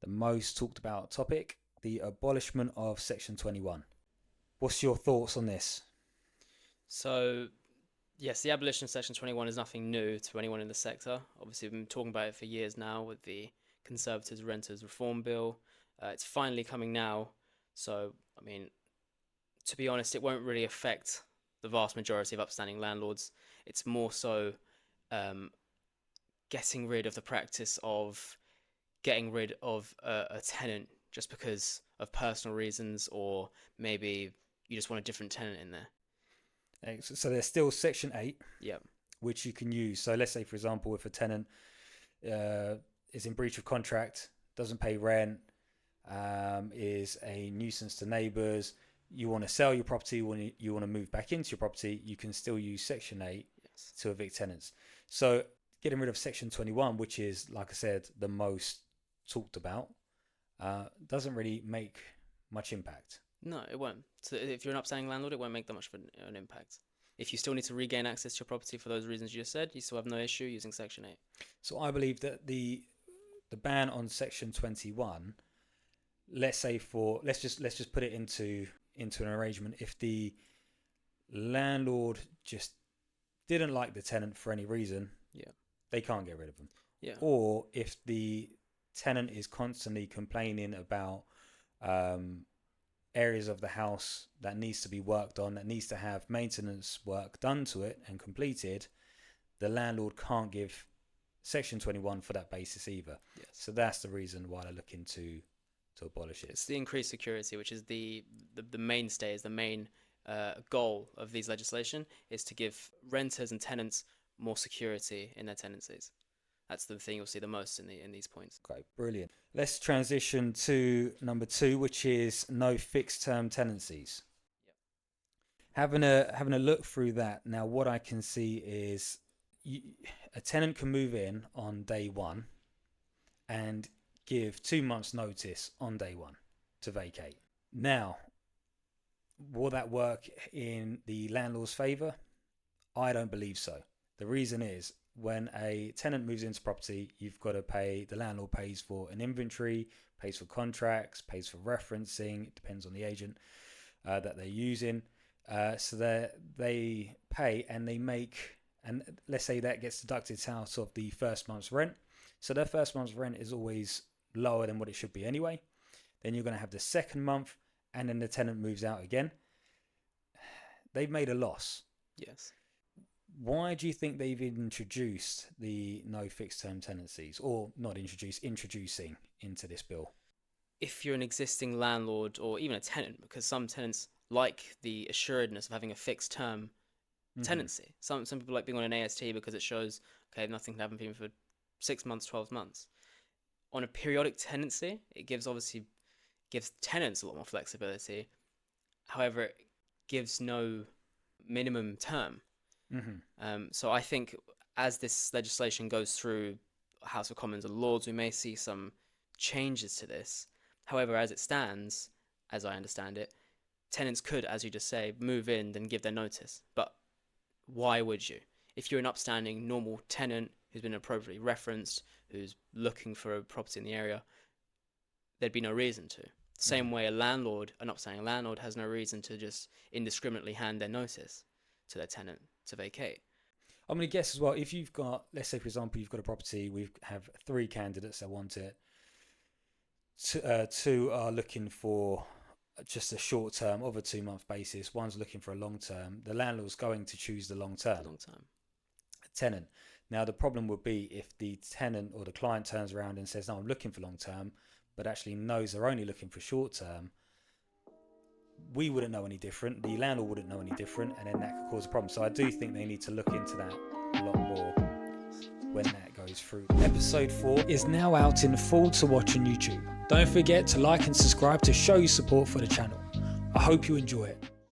the most talked about topic, the abolishment of Section 21. What's your thoughts on this? So, yes, the abolition of Section 21 is nothing new to anyone in the sector. Obviously, we've been talking about it for years now with the Conservatives' Renters Reform Bill. It's finally coming now. So, I mean, to be honest, it won't really affect the vast majority of upstanding landlords. It's more so getting rid of the practice of getting rid of a tenant just because of personal reasons, or maybe you just want a different tenant in there. So there's still Section 8, Yep. which you can use. So let's say, for example, if a tenant is in breach of contract, doesn't pay rent, is a nuisance to neighbours, you want to sell your property, when you want to move back into your property, you can still use Section 8 to evict tenants. So getting rid of Section 21, which is, like I said, the most talked about, doesn't really make much impact. No, it won't. So if you're an upstanding landlord, it won't make that much of an impact. If you still need to regain access to your property for those reasons you just said, you still have no issue using Section 8. So I believe that the ban on Section 21, let's just put it into an arrangement. If the landlord just didn't like the tenant for any reason, they can't get rid of them. Or if the tenant is constantly complaining about areas of the house that needs to be worked on, that needs to have maintenance work done to it and completed, the landlord can't give Section 21 for that basis either. So that's the reason why they're looking to abolish it. It's the increased security, which is the mainstay, is the main goal of these legislation, is to give renters and tenants more security in their tenancies. That's the thing you'll see the most in these points. Okay, brilliant. Let's transition to number 2, which is no fixed term tenancies. Having a look through that now, what I can see is a tenant can move in on day 1 and give 2 months notice on day 1 to vacate. Now, will that work in the landlord's favour? I don't believe so. The reason is, when a tenant moves into property, you've got to pay, the landlord pays for an inventory, pays for contracts, pays for referencing, it depends on the agent that they're using. So they pay and they make, and let's say that gets deducted out of the first month's rent. So their first month's rent is always lower than what it should be anyway. Then you're going to have the second month, and then the tenant moves out again. They've made a loss. Yes. Why do you think they've introduced the no fixed term tenancies, or not introducing into this bill? If you're an existing landlord or even a tenant, because some tenants like the assuredness of having a fixed term tenancy. Some people like being on an AST because it shows, okay, nothing can happen even for 6 months, 12 months. On a periodic tenancy, it gives tenants a lot more flexibility. However, it gives no minimum term. So I think as this legislation goes through House of Commons and Lords, we may see some changes to this. However, as it stands, as I understand it, tenants could, as you just say, move in, then give their notice. But why would you? If you're an upstanding, normal tenant who's been appropriately referenced, who's looking for a property in the area, there'd be no reason to. Same way an upstanding landlord has no reason to just indiscriminately hand their notice to their tenant to vacate. I'm going to guess as well, if you've got, let's say for example, you've got a property, we have 3 candidates that want it, 2 are looking for just a short term of a 2-month basis, one's looking for a long term, the landlord's going to choose the long term tenant. Now the problem would be if the tenant or the client turns around and says, no, I'm looking for long term, but actually knows they're only looking for short term. We wouldn't know any different, the landlord wouldn't know any different, and then that could cause a problem. So I do think they need to look into that a lot more when that goes through. Episode 4 is now out in full to watch on YouTube. Don't forget to like and subscribe to show your support for the channel. I hope you enjoy it.